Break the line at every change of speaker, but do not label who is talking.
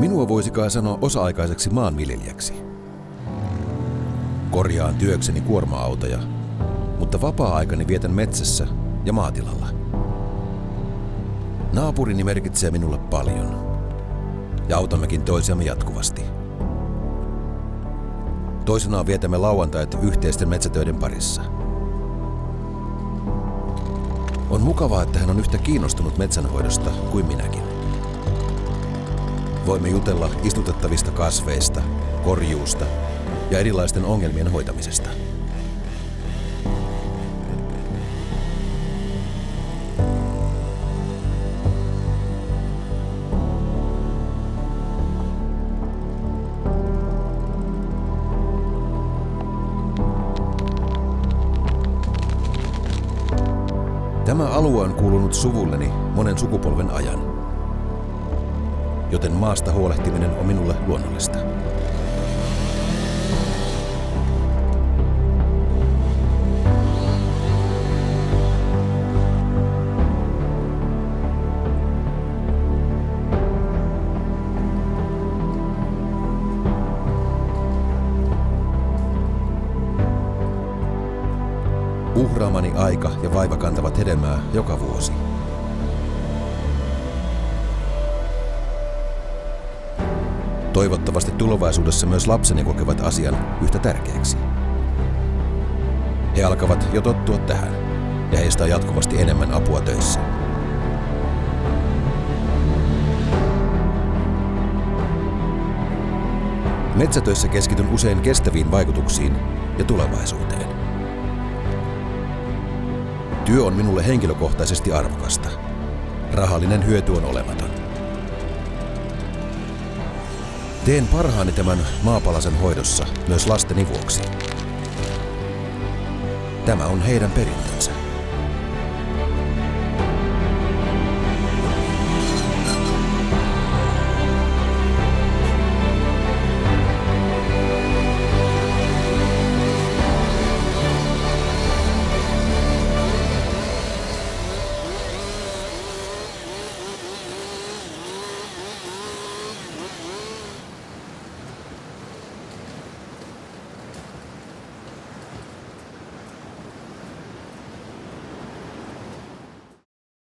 Minua voisi kai sanoa osa-aikaiseksi maanviljelijäksi. Korjaan työkseni kuorma-autoja, mutta vapaa-aikani vietän metsässä ja maatilalla. Naapurini merkitsee minulle paljon ja autammekin toisiamme jatkuvasti. Toisenaan vietämme lauantait yhteisten metsätöiden parissa. On mukavaa, että hän on yhtä kiinnostunut metsänhoidosta kuin minäkin. Voimme jutella istutettavista kasveista, korjuusta ja erilaisten ongelmien hoitamisesta. Tämä alue on kuulunut suvulleni monen sukupolven ajan, joten maasta huolehtiminen on minulle luonnollista. Uhraamani aika ja vaiva kantavat hedelmää joka vuosi. Toivottavasti tulevaisuudessa myös lapseni kokevat asian yhtä tärkeäksi. He alkavat jo tottua tähän, ja heistä on jatkuvasti enemmän apua töissä. Metsätöissä keskityn usein kestäviin vaikutuksiin ja tulevaisuuteen. Työ on minulle henkilökohtaisesti arvokasta. Rahallinen hyöty on olematon. Teen parhaani tämän maapalasen hoidossa myös lasteni vuoksi. Tämä on heidän perintönsä.